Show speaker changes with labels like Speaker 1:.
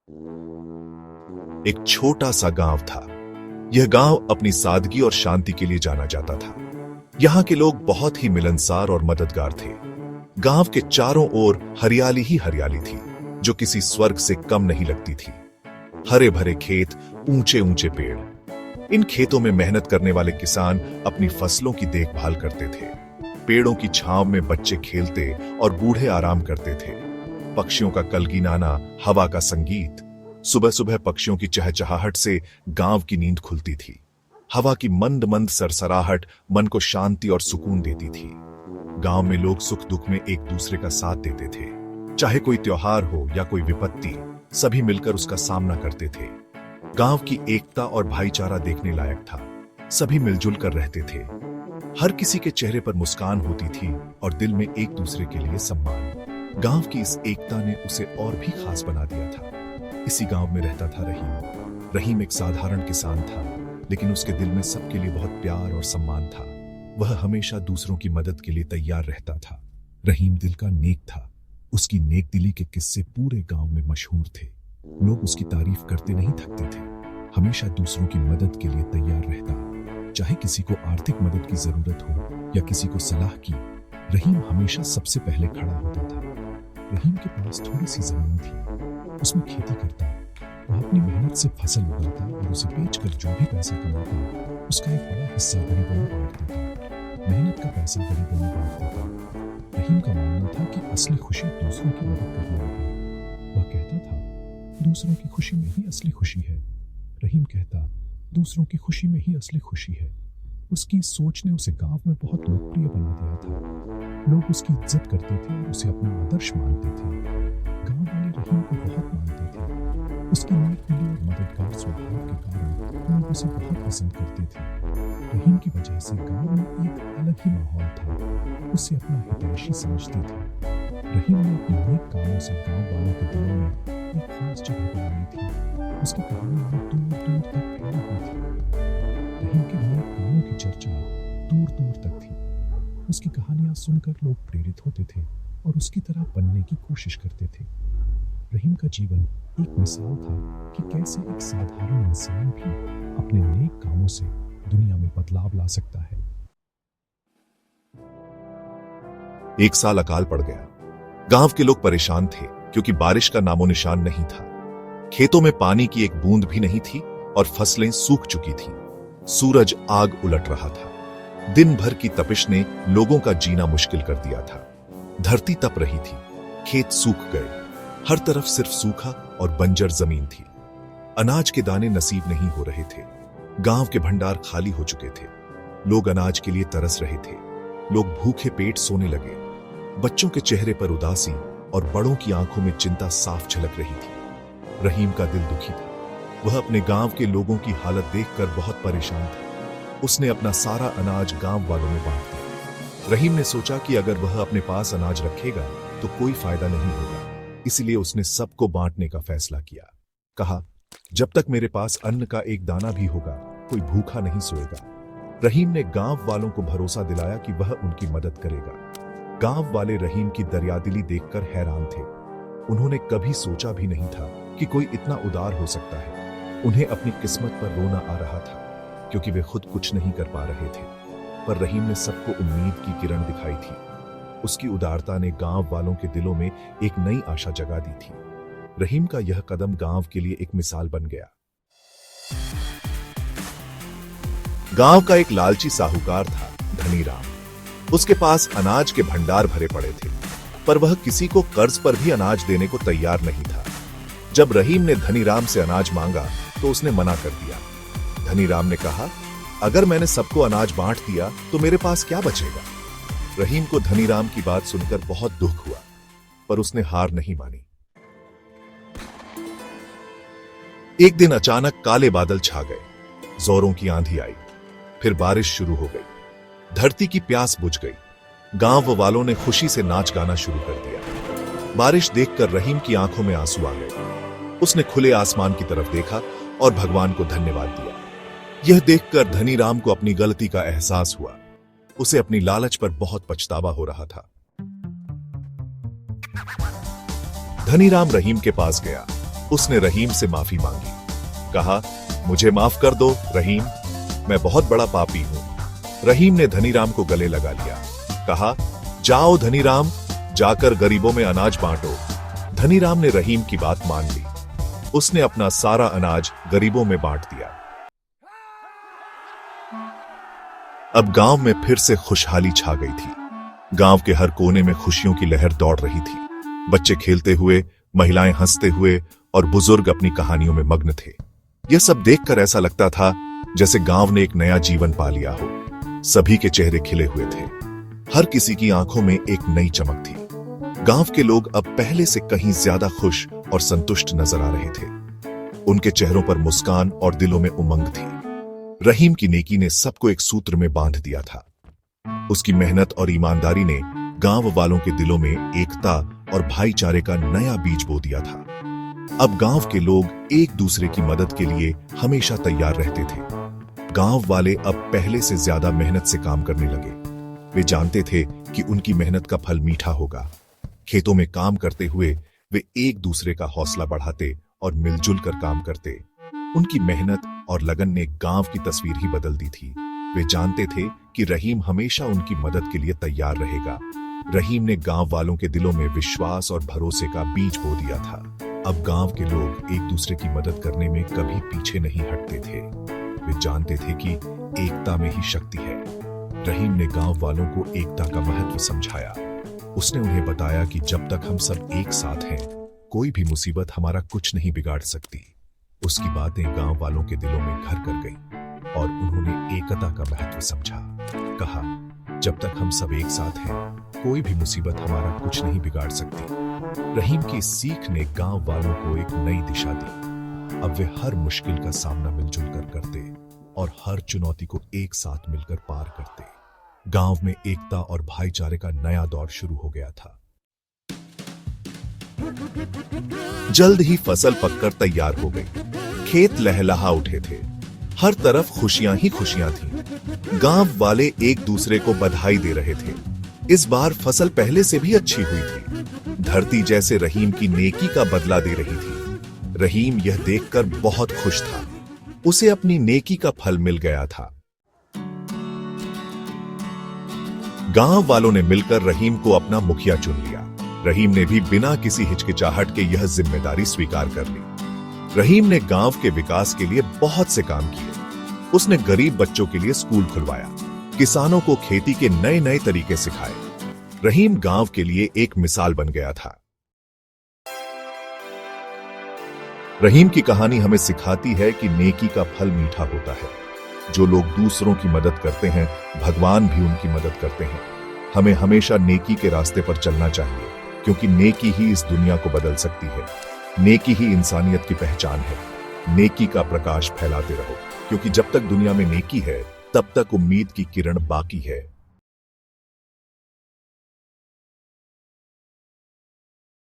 Speaker 1: एक छोटा सा गांव था। यह गांव अपनी सादगी और शांति के लिए जाना जाता था। यहां के लोग बहुत ही मिलनसार और मददगार थे। गांव के चारों ओर हरियाली ही हरियाली थी, जो किसी स्वर्ग से कम नहीं लगती थी। हरे भरे खेत, ऊंचे ऊंचे पेड़। इन खेतों में मेहनत करने वाले किसान अपनी फसलों की देखभाल करते थे। पेड़ों की छांव में बच्चे खेलते और बूढ़े आराम करते थे। पक्षियों का कलगीनाना, हवा का संगीत। सुबह सुबह पक्षियों की चहचहाहट से गांव की नींद खुलती थी। हवा की मंद मंद सरसराहट मन को शांति और सुकून देती थी। गांव में लोग सुख दुख में एक दूसरे का साथ देते थे। चाहे कोई त्योहार हो या कोई विपत्ति, सभी मिलकर उसका सामना करते थे। गांव की एकता और भाईचारा देखने लायक था। सभी मिलजुल कर रहते थे। हर किसी के चेहरे पर मुस्कान होती थी और दिल में एक दूसरे के लिए सम्मान। गांव की इस एकता ने उसे और भी खास बना दिया था। इसी गांव में रहता था रहीम। रहीम एक साधारण किसान था, लेकिन उसके दिल में सबके लिए बहुत प्यार और सम्मान था। वह हमेशा दूसरों की मदद के लिए तैयार रहता था। रहीम दिल का नेक था। उसकी नेक दिली के किस्से पूरे गांव में मशहूर थे। लोग उसकी तारीफ करते नहीं थकते थे। हमेशा दूसरों की मदद के लिए तैयार रहता। चाहे किसी को आर्थिक मदद की जरूरत हो या किसी को सलाह की, रहीम हमेशा सबसे पहले खड़ा होता था। रहीम के पास थोड़ी सी जमीन थी। उसमें खेती करता। वह अपनी मेहनत से फसल उगाता और उसे बेचकर जो भी पैसा कमाता, उसका एक बड़ा हिस्सा गरीबों में बांट देता। मेहनत का पैसा गरीबों में बांट देता। रहीम का मानना था कि असली खुशी दूसरों की मदद करने में है। वह कहता था, दूसरों की खुशी में ही असली खुशी है। रहीम कहता, दूसरों की खुशी में ही असली खुशी है। उसकी सोच ने उसे गांव में बहुत लोकप्रिय बना दिया था। लोग उसकी इज्जत करते थे और उसे अपना आदर्श मानते थे। गांव वाले रहीम को बहुत मानते थे। उसकी नेक दिली और मददगार स्वभाव के कारण लोग उसे बहुत पसंद करते थे। रहीम की वजह से गांव में एक अलग ही माहौल था। उसे अपना हितैषी समझते थे। रहीम ने अपने नेक कामों से गांव वालों के दिलों में एक खास जगह बना ली थी। उसकी कहानियां दूर दूर तक फैली हुई थी। रहीम के नेक कामों की चर्चा दूर दूर तक थी। उसकी कहानियां सुनकर लोग प्रेरित होते थे और उसकी तरह बनने की कोशिश करते थे। रहीम का जीवन एक मिसाल था कि कैसे एक साधारण इंसान भी अपने नेक कामों से दुनिया में बदलाव ला सकता है। एक साल अकाल पड़ गया। गांव के लोग परेशान थे क्योंकि बारिश का नामो निशान नहीं था। खेतों में पानी की एक बूंद भी नहीं थी और फसलें सूख चुकी थीं। सूरज आग उलट रहा था। दिन भर की तपिश ने लोगों का जीना मुश्किल कर दिया था। धरती तप रही थी। खेत सूख गए। हर तरफ सिर्फ सूखा और बंजर जमीन थी। अनाज के दाने नसीब नहीं हो रहे थे। गांव के भंडार खाली हो चुके थे। लोग अनाज के लिए तरस रहे थे। लोग भूखे पेट सोने लगे। बच्चों के चेहरे पर उदासी और बड़ों की आंखों में चिंता साफ झलक रही थी। रहीम का दिल दुखी था। वह अपने गांव के लोगों की हालत देखकर बहुत परेशान था। उसने अपना सारा अनाज गांव वालों में बांट दिया। रहीम ने सोचा कि अगर वह अपने पास अनाज रखेगा तो कोई फायदा नहीं होगा, इसलिए उसने सबको बांटने का फैसला किया। कहा, जब तक मेरे पास अन्न का एक दाना भी होगा, कोई भूखा नहीं सोएगा। रहीम ने गांव वालों को भरोसा दिलाया कि वह उनकी मदद करेगा। गांव वाले रहीम की दरियादिली देखकर हैरान थे। उन्होंने कभी सोचा भी नहीं था कि कोई इतना उदार हो सकता है। उन्हें अपनी किस्मत पर रोना आ रहा था क्योंकि वे खुद कुछ नहीं कर पा रहे थे। पर रहीम ने सबको उम्मीद की किरण दिखाई थी। उसकी उदारता ने गांव वालों के दिलों में एक नई आशा जगा दी थी। रहीम का यह कदम गांव के लिए एक मिसाल बन गया। गांव का एक लालची साहूकार था, धनीराम। उसके पास अनाज के भंडार भरे पड़े थे, पर वह किसी को कर्ज पर भी अनाज देने को तैयार नहीं था। जब रहीम ने धनीराम से अनाज मांगा तो उसने मना कर दिया। धनीराम ने कहा, अगर मैंने सबको अनाज बांट दिया तो मेरे पास क्या बचेगा। रहीम को धनीराम की बात सुनकर बहुत दुख हुआ, पर उसने हार नहीं मानी। एक दिन अचानक काले बादल छा गए। जोरों की आंधी आई। फिर बारिश शुरू हो गई। धरती की प्यास बुझ गई। गांव वालों ने खुशी से नाच गाना शुरू कर दिया। बारिश देखकर रहीम की आंखों में आंसू आ गए। उसने खुले आसमान की तरफ देखा और भगवान को धन्यवाद दिया। यह देखकर धनीराम को अपनी गलती का एहसास हुआ। उसे अपनी लालच पर बहुत पछतावा हो रहा था। धनीराम रहीम के पास गया। उसने रहीम से माफी मांगी। कहा, मुझे माफ कर दो रहीम, मैं बहुत बड़ा पापी हूं। रहीम ने धनीराम को गले लगा लिया। कहा, जाओ धनीराम, जाकर गरीबों में अनाज बांटो। धनीराम ने रहीम की बात मान ली। उसने अपना सारा अनाज गरीबों में बांट दिया। अब गांव में फिर से खुशहाली छा गई थी। गांव के हर कोने में खुशियों की लहर दौड़ रही थी। बच्चे खेलते हुए, महिलाएं हंसते हुए और बुजुर्ग अपनी कहानियों में मग्न थे। यह सब देखकर ऐसा लगता था जैसे गांव ने एक नया जीवन पा लिया हो। सभी के चेहरे खिले हुए थे। हर किसी की आंखों में एक नई चमक थी। गांव के लोग अब पहले से कहीं ज्यादा खुश और संतुष्ट नजर आ रहे थे। उनके चेहरों पर मुस्कान और दिलों में उमंग थी। रहीम की नेकी ने सबको एक सूत्र में बांध दिया था। उसकी मेहनत और ईमानदारी ने गांव वालों के दिलों में एकता और भाईचारे का नया बीज बो दिया था। अब गांव के लोग एक दूसरे की मदद के लिए हमेशा तैयार रहते थे। गांव वाले अब पहले से ज्यादा मेहनत से काम करने लगे। वे जानते थे कि उनकी मेहनत का फल मीठा होगा। खेतों में काम करते हुए वे एक दूसरे का हौसला बढ़ाते और मिलजुल कर काम करते। उनकी मेहनत और लगन ने गांव की तस्वीर ही बदल दी थी। वे जानते थे कि रहीम हमेशा उनकी मदद के लिए तैयार रहेगा। रहीम ने गांव वालों के दिलों में विश्वास और भरोसे का बीज बो दिया था। अब गांव के लोग एक दूसरे की मदद करने में कभी पीछे नहीं हटते थे। वे जानते थे कि एकता में ही शक्ति है। रहीम ने गांव वालों को एकता का महत्व समझाया। उसने उन्हें बताया कि जब तक हम सब एक साथ हैं, कोई भी मुसीबत हमारा कुछ नहीं बिगाड़ सकती। उसकी बातें गांव वालों के दिलों में घर कर गईं और उन्होंने एकता का महत्व समझा। कहा, जब तक हम सब एक साथ हैं, कोई भी मुसीबत हमारा कुछ नहीं बिगाड़ सकती। रहीम की सीख ने गांव वालों को एक नई दिशा दी। अब वे हर मुश्किल का सामना मिलजुल कर करते और हर चुनौती को एक साथ मिलकर पार करते। गांव में एकता और भाईचारे का नया दौर शुरू हो गया था। जल्द ही फसल पककर तैयार हो गई। खेत लहलहा उठे थे। हर तरफ खुशियां ही खुशियां थीं। गांव वाले एक दूसरे को बधाई दे रहे थे। इस बार फसल पहले से भी अच्छी हुई थी। धरती जैसे रहीम की नेकी का बदला दे रही थी। रहीम यह देखकर बहुत खुश था। उसे अपनी नेकी का फल मिल गया था। गांव वालों ने मिलकर रहीम को अपना मुखिया चुन लिया। रहीम ने भी बिना किसी हिचकिचाहट के यह जिम्मेदारी स्वीकार कर ली। रहीम ने गांव के विकास के लिए बहुत से काम किए। उसने गरीब बच्चों के लिए स्कूल खुलवाया, किसानों को खेती के नए नए तरीके सिखाए। रहीम गांव के लिए एक मिसाल बन गया था। रहीम की कहानी हमें सिखाती है कि नेकी का फल मीठा होता है। जो लोग दूसरों की मदद करते हैं, भगवान भी उनकी मदद करते हैं। हमें हमेशा नेकी के रास्ते पर चलना चाहिए, क्योंकि नेकी ही इस दुनिया को बदल सकती है। नेकी ही इंसानियत की पहचान है। नेकी का प्रकाश फैलाते रहो, क्योंकि जब तक दुनिया में नेकी है, तब तक उम्मीद की किरण बाकी है।